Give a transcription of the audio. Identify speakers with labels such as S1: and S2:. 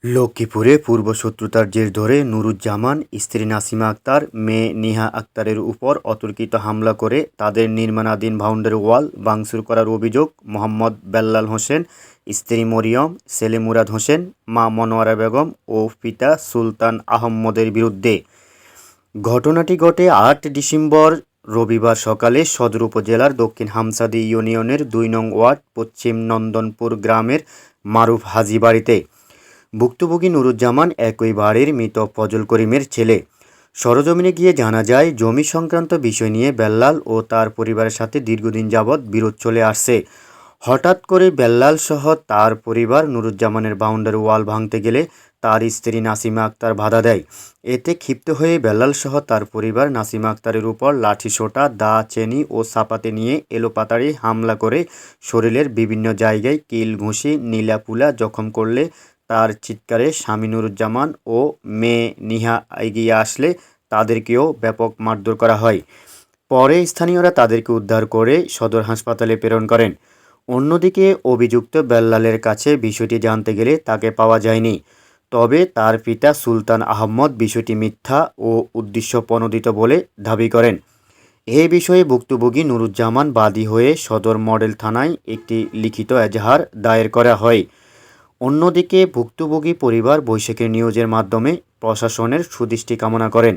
S1: লক্ষ্মীপুরে পূর্বশত্রুতার জের ধরে নুরুজ্জামান স্ত্রী নাসিমা আক্তার, মেয়ে নিহা আক্তারের উপর অতর্কিত হামলা করে তাদের নির্মাণাধীন বাউন্ডারি ওয়াল ভাঙচুর করার অভিযোগ মোহাম্মদ বেল্লাল হোসেন, স্ত্রী মরিয়ম, ছেলে মুরাদ হোসেন, মা মনোয়ারা বেগম ও পিতা সুলতান আহম্মদের বিরুদ্ধে। ঘটনাটি ঘটে ৮ ডিসেম্বর রবিবার সকালে সদর উপজেলার দক্ষিণ হামসাদি ইউনিয়নের ২ নং ওয়ার্ড পশ্চিম নন্দনপুর গ্রামের মারুফ হাজী বাড়িতে। ভুক্তভোগী নুরুজ্জামান একই বাড়ির মৃত ফজল করিমের ছেলে। সরেজমিনে গিয়ে জানা যায়, জমি সংক্রান্ত বিষয় নিয়ে বেল্লাল ও তার পরিবারের সাথে দীর্ঘদিন যাবৎ বিরোধ চলে আসছে। হঠাৎ করে বেল্লাল সহ তার পরিবার নুরুজ্জামানের বাউন্ডারি ওয়াল ভাঙতে গেলে তার স্ত্রী নাসিমা আক্তার বাধা দেয়। এতে ক্ষিপ্ত হয়ে বেল্লাল সহ তার পরিবার নাসিমা আক্তারের উপর লাঠিসোঁটা, দা, চেনি ও চাপাতি নিয়ে এলোপাতাড়ি হামলা করে শরীরের বিভিন্ন জায়গায় কিল, ঘুষি, নীলাপুলা জখম করলে তার চিৎকারে স্বামী নুরুজ্জামান ও মেয়ে নিহা এগিয়ে আসলে তাদেরকেও ব্যাপক মারধর করা হয়। পরে স্থানীয়রা তাদেরকে উদ্ধার করে সদর হাসপাতালে প্রেরণ করেন। অন্যদিকে অভিযুক্ত বেল্লালের কাছে বিষয়টি জানতে গেলে তাকে পাওয়া যায়নি। তবে তার পিতা সুলতান আহম্মদ বিষয়টি মিথ্যা ও উদ্দেশ্যপ্রণোদিত বলে দাবি করেন। এ বিষয়ে ভুক্তভোগী নুরুজ্জামান বাদী হয়ে সদর মডেল থানায় একটি লিখিত এজাহার দায়ের করা হয়। অন্যদিকে ভুক্তভোগী পরিবার বৈশাখী নিউজের মাধ্যমে প্রশাসনের সুদৃষ্টি কামনা করেন।